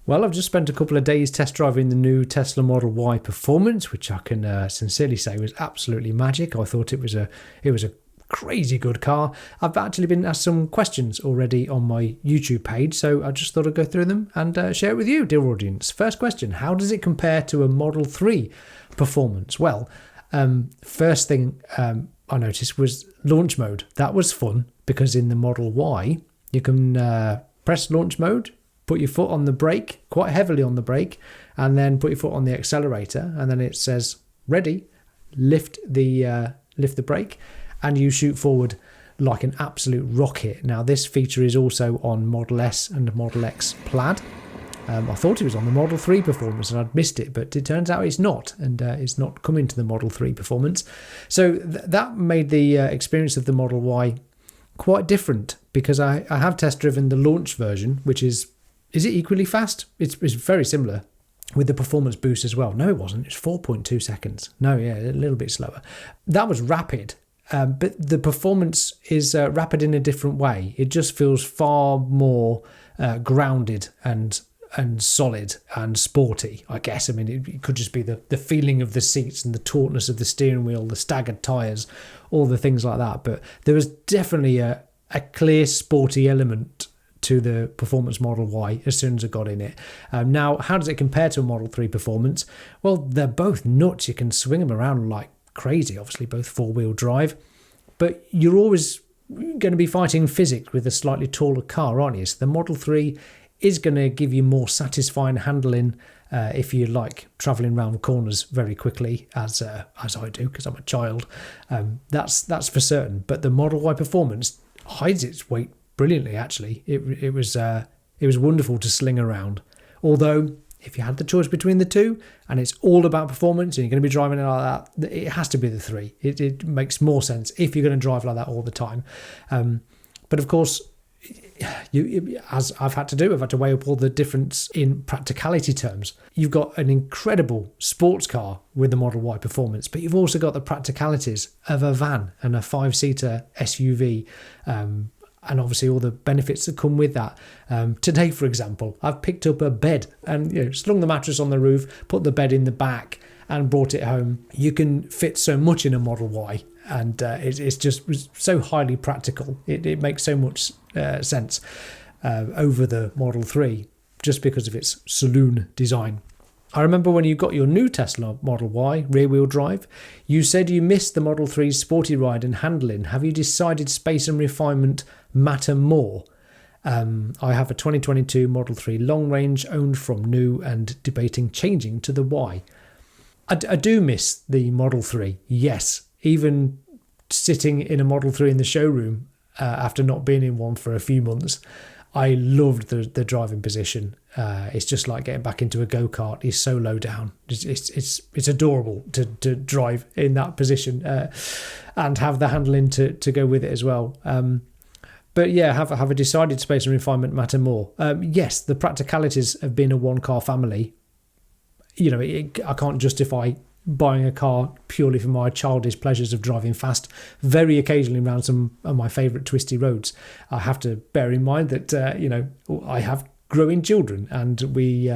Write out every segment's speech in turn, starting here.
Well, I've just spent a couple of days test driving the new Tesla Model Y Performance, which I can sincerely say was absolutely magic. I thought it was a crazy good car. I've actually been asked some questions already on my YouTube page, so I just thought I'd go through them and share it with you, dear audience. First question, how does it compare to a Model 3 Performance? Well, first thing I noticed was launch mode. That was fun because in the Model Y, you can press launch mode, put your foot on the brake, quite heavily on the brake, and then put your foot on the accelerator, and then it says, ready, lift the brake, and you shoot forward like an absolute rocket. Now, this feature is also on Model S and Model X Plaid. I thought it was on the Model 3 Performance and I'd missed it, but it turns out it's not, and it's not coming to the Model 3 Performance. So that made the experience of the Model Y quite different, because I have test driven the launch version, which is it equally fast? It's very similar with the performance boost as well. No, it wasn't. It's 4.2 seconds. No, yeah, a little bit slower. That was rapid, but the performance is rapid in a different way. It just feels far more grounded and solid and sporty, I guess. I mean, it could just be the feeling of the seats and the tautness of the steering wheel, the staggered tyres, all the things like that. But there was definitely a clear sporty element to the Performance Model Y as soon as I got in it. Now, how does it compare to a Model 3 Performance? Well, they're both nuts. You can swing them around like crazy, obviously both four-wheel drive, but you're always going to be fighting physics with a slightly taller car, aren't you? So the Model 3 is going to give you more satisfying handling if you like travelling around corners very quickly, as I do, because I'm a child. That's for certain. But the Model Y Performance hides its weight brilliantly, actually. It was wonderful to sling around. Although, if you had the choice between the two, and it's all about performance, and you're going to be driving it like that, it has to be the 3. It makes more sense if you're going to drive like that all the time. But of course, as I've had to weigh up all the difference in practicality terms. You've got an incredible sports car with the Model Y Performance, but you've also got the practicalities of a van and a 5-seater SUV, and obviously all the benefits that come with that. Today, for example, I've picked up a bed and slung the mattress on the roof, put the bed in the back and brought it home. You can fit so much in a Model Y, and it's just so highly practical. It makes so much sense over the Model 3 just because of its saloon design. I remember when you got your new Tesla Model Y rear-wheel drive, you said you missed the Model 3's sporty ride and handling. Have you decided space and refinement matter more? I have a 2022 Model 3 long range owned from new and debating changing to the Y. I do miss the Model 3, yes. Even sitting in a Model 3 in the showroom after not being in one for a few months, I loved the driving position. It's just like getting back into a go-kart. It's so low down. It's adorable to drive in that position and have the handling to go with it as well. But yeah, have a decided space and refinement matter more. Yes, the practicalities of being a one-car family. I can't justify buying a car purely for my childish pleasures of driving fast, very occasionally around some of my favourite twisty roads. I have to bear in mind that, I have growing children and we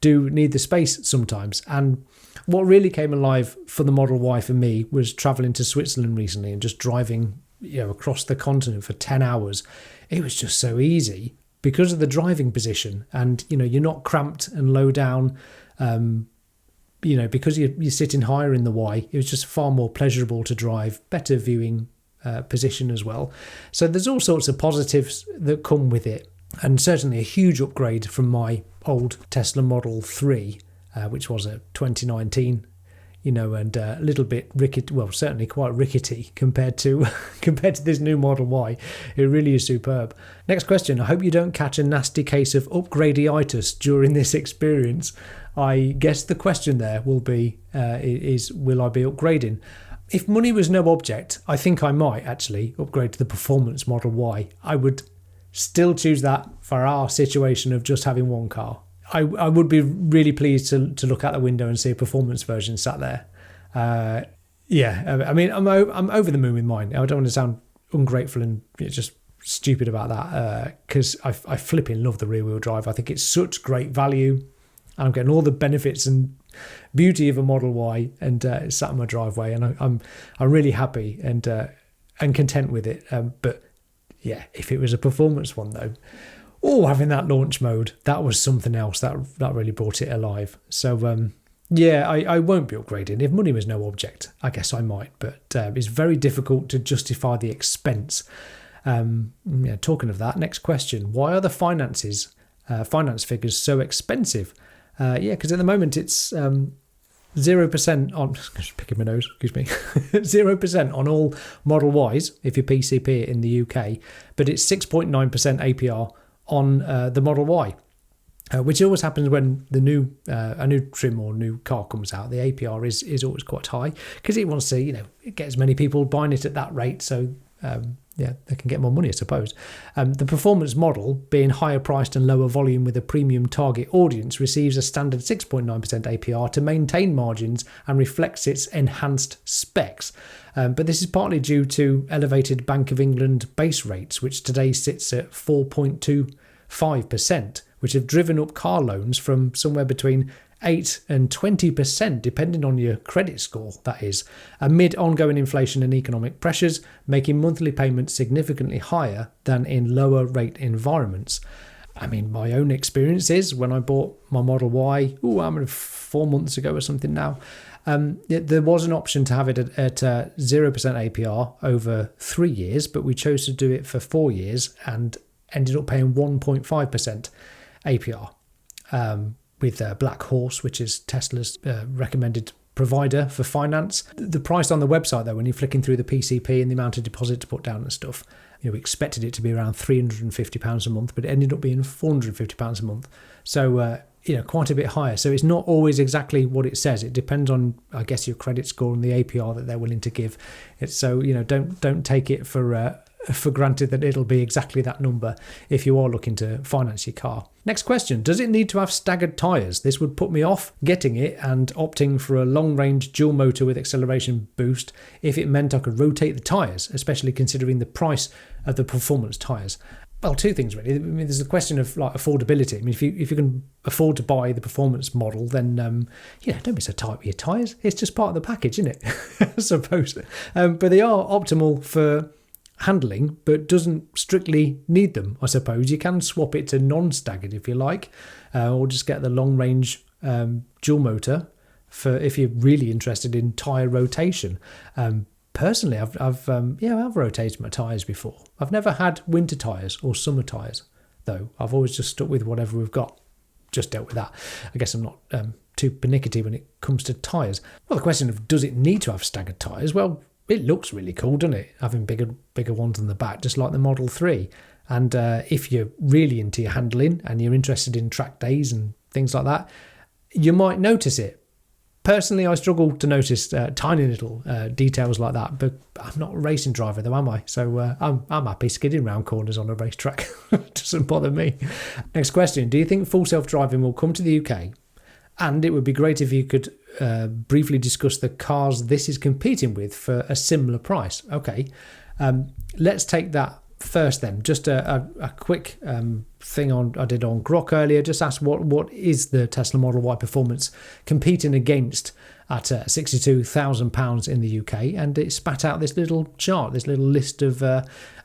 do need the space sometimes. And what really came alive for the Model Y for me was travelling to Switzerland recently and just driving, across the continent for 10 hours. It was just so easy because of the driving position, and, you're not cramped and low down. Because you're sitting higher in the Y, it was just far more pleasurable to drive, better viewing position as well. So there's all sorts of positives that come with it, and certainly a huge upgrade from my old Tesla Model 3, which was a 2019, and a little bit rickety, well, certainly quite rickety compared to this new Model Y. It really is superb. Next question. I hope you don't catch a nasty case of upgradeitis during this experience. I guess the question there will be, will I be upgrading? If money was no object, I think I might actually upgrade to the Performance Model Y. I would still choose that for our situation of just having one car. I would be really pleased to look out the window and see a performance version sat there. I mean, I'm over the moon with mine. I don't want to sound ungrateful and just stupid about that because I flipping love the rear-wheel drive. I think it's such great value. I'm getting all the benefits and beauty of a Model Y, and it's sat in my driveway, and I'm really happy and content with it. But yeah, if it was a performance one though, having that launch mode, that was something else. That really brought it alive. So yeah, I won't be upgrading. If money was no object, I guess I might, but it's very difficult to justify the expense. Talking of that, next question: why are the finance figures so expensive? Because at the moment it's 0% on, just picking my nose, excuse me, 0% on all Model Ys if you PCP it in the UK, but it's 6.9% APR on the Model Y, which always happens when a new trim or new car comes out. The APR is always quite high because it wants to, get as many people buying it at that rate, so they can get more money, I suppose. The performance model, being higher priced and lower volume with a premium target audience, receives a standard 6.9% APR to maintain margins and reflects its enhanced specs. But this is partly due to elevated Bank of England base rates, which today sits at 4.25%, which have driven up car loans from somewhere between 8 and 20%, depending on your credit score, that is, amid ongoing inflation and economic pressures, making monthly payments significantly higher than in lower rate environments. I mean, my own experience is when I bought my Model Y, 4 months ago or something now, there was an option to have it at 0% APR over 3 years, but we chose to do it for 4 years and ended up paying 1.5% APR. With Black Horse, which is Tesla's recommended provider for finance. The price on the website, though, when you're flicking through the PCP and the amount of deposit to put down and stuff, we expected it to be around £350 a month, but it ended up being £450 a month. So, quite a bit higher. So it's not always exactly what it says. It depends on, I guess, your credit score and the APR that they're willing to give. It's so, don't take it for granted that it'll be exactly that number if you are looking to finance your car. Next question: does it need to have staggered tyres? This would put me off getting it and opting for a long-range dual motor with acceleration boost if it meant I could rotate the tyres, especially considering the price of the performance tyres. Well, two things really. I mean, there's a question of affordability. I mean, if you can afford to buy the performance model, then don't be so tight with your tyres. It's just part of the package, isn't it? I suppose. But they are optimal for handling, but doesn't strictly need them, I suppose. You can swap it to non-staggered if you like, or just get the long-range dual motor for if you're really interested in tyre rotation. Personally, I've rotated my tyres before. I've never had winter tyres or summer tyres, though. I've always just stuck with whatever we've got. Just dealt with that. I guess I'm not too pernickety when it comes to tyres. Well, the question of does it need to have staggered tyres? Well, it looks really cool, doesn't it? Having bigger ones on the back, just like the Model 3. And if you're really into your handling and you're interested in track days and things like that, you might notice it. Personally, I struggle to notice tiny little details like that, but I'm not a racing driver though, am I? So I'm happy skidding around corners on a racetrack. It doesn't bother me. Next question: do you think full self-driving will come to the UK? And it would be great if you could briefly discuss the cars this is competing with for a similar price. Okay, let's take that first then. Just a quick thing I did on Grok earlier. Just asked what is the Tesla Model Y performance competing against at £62,000 in the UK, and it spat out this little chart, this little list of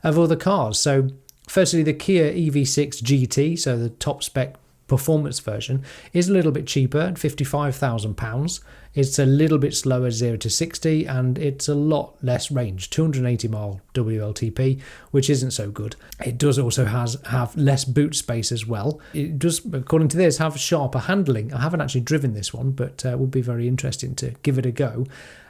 other cars. So firstly, the Kia EV6 GT, so the top spec performance version, is a little bit cheaper at £55,000. It's a little bit slower 0 to 60, and it's a lot less range, 280 mile WLTP, which isn't so good. It does also have less boot space as well. It does, according to this, have sharper handling. I haven't actually driven this one, but it would be very interesting to give it a go.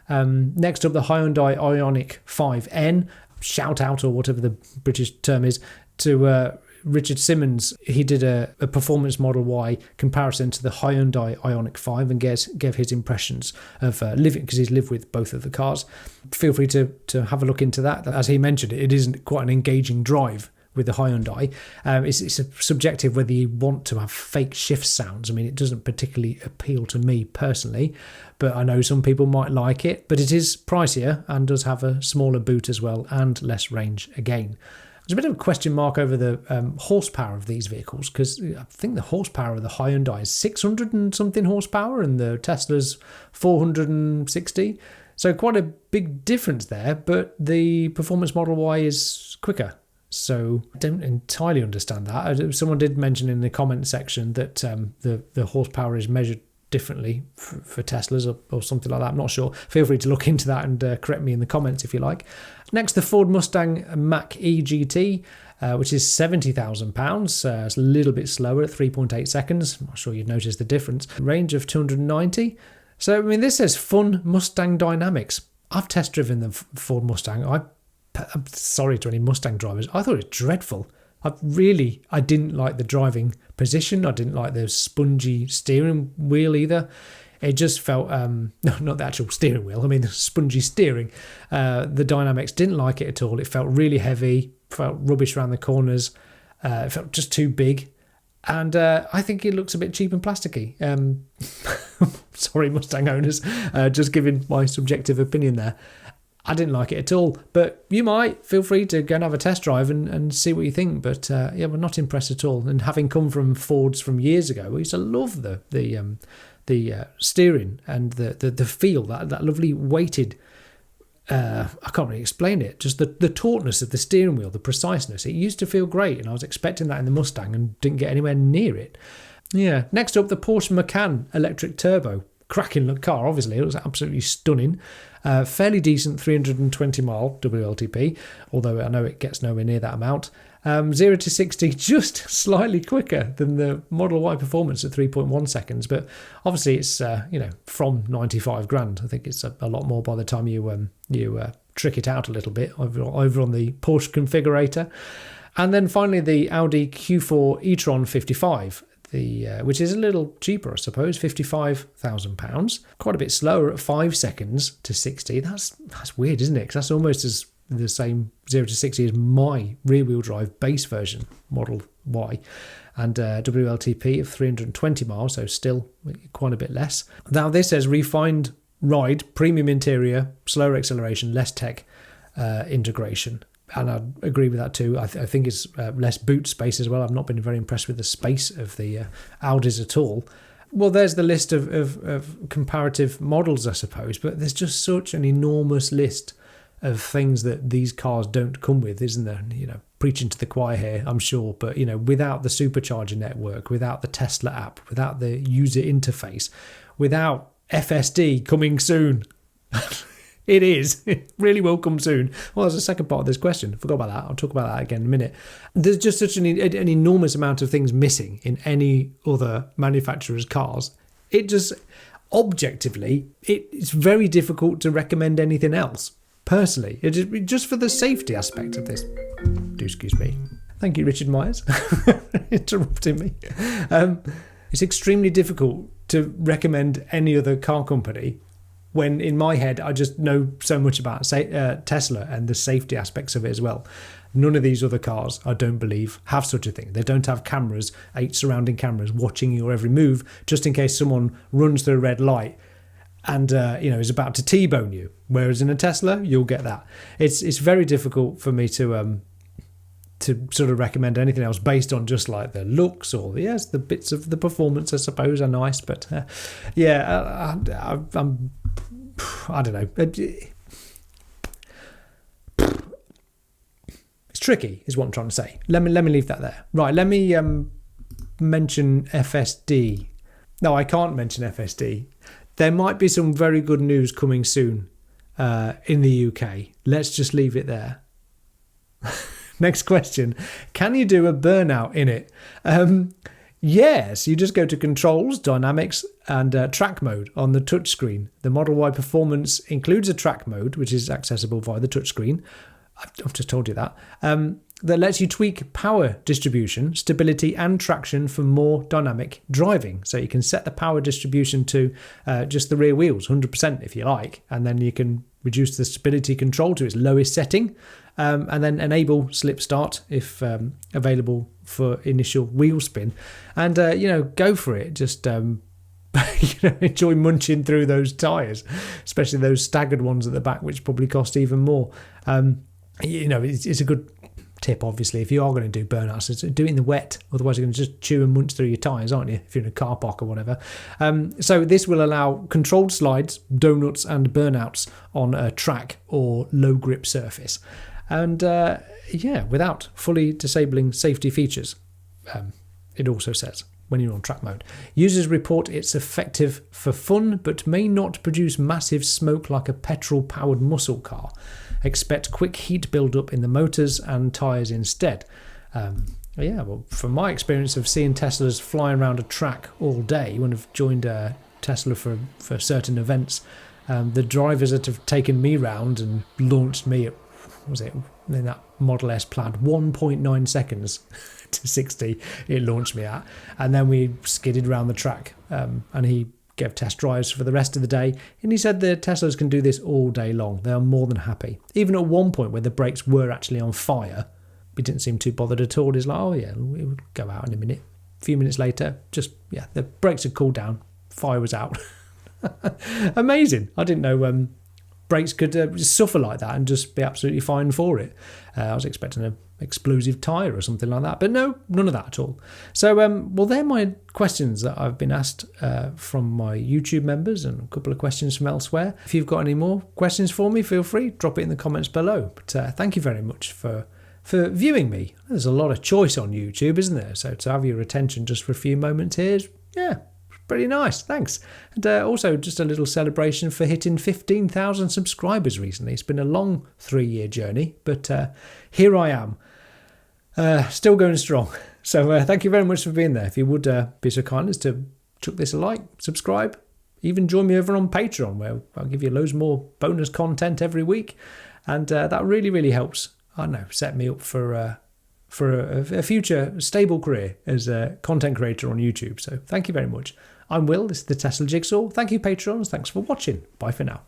Next up, the Hyundai Ioniq 5N. Shout out, or whatever the British term is, to Richard Simmons. He did a performance Model Y comparison to the Hyundai Ioniq 5 and gave his impressions of living, because he's lived with both of the cars. Feel free to have a look into that. As he mentioned, it isn't quite an engaging drive with the Hyundai. It's a subjective whether you want to have fake shift sounds. I mean, it doesn't particularly appeal to me personally, but I know some people might like it. But it is pricier and does have a smaller boot as well and less range again. There's a bit of a question mark over the horsepower of these vehicles, because I think the horsepower of the Hyundai is 600 and something horsepower and the Tesla's 460. So quite a big difference there, but the Performance Model Y is quicker. So I don't entirely understand that. Someone did mention in the comment section that the horsepower is measured differently for Teslas or something like that. I'm not sure. Feel free to look into that and correct me in the comments if you like. Next, the Ford Mustang Mach-E GT, which is £70,000. It's a little bit slower at 3.8 seconds. I'm not sure you'd notice the difference. Range of 290. So, I mean, this says fun Mustang dynamics. I've test driven the Ford Mustang. I'm sorry to any Mustang drivers. I thought it was dreadful. I didn't like the driving position. I didn't like the spongy steering wheel either. It just felt, no, not the actual steering wheel, I mean the spongy steering. The dynamics, didn't like it at all. It felt really heavy, felt rubbish around the corners. It felt just too big. And I think it looks a bit cheap and plasticky. Sorry, Mustang owners, just giving my subjective opinion there. I didn't like it at all, but you might. Feel free to go and have a test drive and see what you think. But yeah, we're not impressed at all. And having come from Fords from years ago, we used to love the steering and the feel, that lovely weighted. I can't really explain it. Just the tautness of the steering wheel, the preciseness. It used to feel great, and I was expecting that in the Mustang and didn't get anywhere near it. Yeah. Next up, the Porsche Macan electric turbo. Cracking look car, obviously. It was absolutely stunning. Fairly decent 320 mile WLTP, although I know it gets nowhere near that amount. 0 to 60 just slightly quicker than the Model Y Performance at 3.1 seconds, but obviously it's from 95 grand. I think it's a lot more by the time you trick it out a little bit over on the Porsche configurator. And then finally the Audi Q4 e-tron 55. Which is a little cheaper, I suppose, £55,000. Quite a bit slower at 5 seconds to 60. That's weird, isn't it? Because that's almost as the same 0 to 60 as my rear-wheel drive base version, Model Y. And WLTP of 320 miles, so still quite a bit less. Now this says refined ride, premium interior, slower acceleration, less tech integration. And I agree with that too. I think it's less boot space as well. I've not been very impressed with the space of the Audis at all. Well, there's the list of comparative models, I suppose, but there's just such an enormous list of things that these cars don't come with, isn't there? Preaching to the choir here, I'm sure, but without the supercharger network, without the Tesla app, without the user interface, without FSD coming soon. It really will come soon. Well, there's a second part of this question. I forgot about that. I'll talk about that again in a minute. There's just such an enormous amount of things missing in any other manufacturer's cars. It just, objectively, it's very difficult to recommend anything else. Personally, just for the safety aspect of this. Do excuse me. Thank you, Richard Myers, interrupting me. It's extremely difficult to recommend any other car company when in my head I just know so much about Tesla and the safety aspects of it as well. None of these other cars, I don't believe, have such a thing. They don't have cameras, 8 surrounding cameras watching your every move, just in case someone runs through a red light and is about to T-bone you. Whereas in a Tesla, you'll get that. It's very difficult for me to sort of recommend anything else based on just like the looks or the bits of the performance, I suppose, are nice. But I don't know. It's tricky, is what I'm trying to say. Let me leave that there. Right, let me mention FSD. No, I can't mention FSD. There might be some very good news coming soon in the UK. Let's just leave it there. Next question. Can you do a burnout in it? Yes, you just go to Controls, Dynamics, and Track Mode on the touchscreen. The Model Y Performance includes a track mode, which is accessible via the touchscreen. I've just told you that. That lets you tweak power distribution, stability, and traction for more dynamic driving. So you can set the power distribution to just the rear wheels, 100% if you like, and then you can reduce the stability control to its lowest setting, and then enable slip start if available for initial wheel spin, and go for it. Just enjoy munching through those tyres, especially those staggered ones at the back, which probably cost even more. It's a good tip, obviously, if you are going to do burnouts, is do it in the wet. Otherwise, you're going to just chew and munch through your tyres, aren't you, if you're in a car park or whatever. So this will allow controlled slides, donuts and burnouts on a track or low grip surface. And without fully disabling safety features, it also says, when you're on track mode. Users report it's effective for fun, but may not produce massive smoke like a petrol-powered muscle car. Expect quick heat build-up in the motors and tyres instead. From my experience of seeing Teslas flying around a track all day, when I've joined Tesla for certain events, the drivers that have taken me round and launched me at, in that Model S Plaid, 1.9 seconds to 60 it launched me at, and then we skidded around the track, and he gave test drives for the rest of the day, and he said the Teslas can do this all day long. They are more than happy. Even at one point where the brakes were actually on fire, he didn't seem too bothered at all. He's like, oh yeah, it would go out in a minute. A few minutes later, the brakes had cooled down, fire was out. Amazing. I didn't know brakes could suffer like that and just be absolutely fine for it. I was expecting an explosive tyre or something like that, but no, none of that at all. So, they're my questions that I've been asked from my YouTube members, and a couple of questions from elsewhere. If you've got any more questions for me, feel free, drop it in the comments below. But thank you very much for viewing me. There's a lot of choice on YouTube, isn't there? So to have your attention just for a few moments here is, pretty nice. Thanks. And also just a little celebration for hitting 15,000 subscribers recently. It's been a long 3-year journey, but here I am, still going strong. So thank you very much for being there. If you would be so kind as to chuck this a like, subscribe, even join me over on Patreon, where I'll give you loads more bonus content every week. And that really, really helps, set me up for a future stable career as a content creator on YouTube. So thank you very much. I'm Will, this is the Tesla Jigsaw. Thank you, Patrons. Thanks for watching. Bye for now.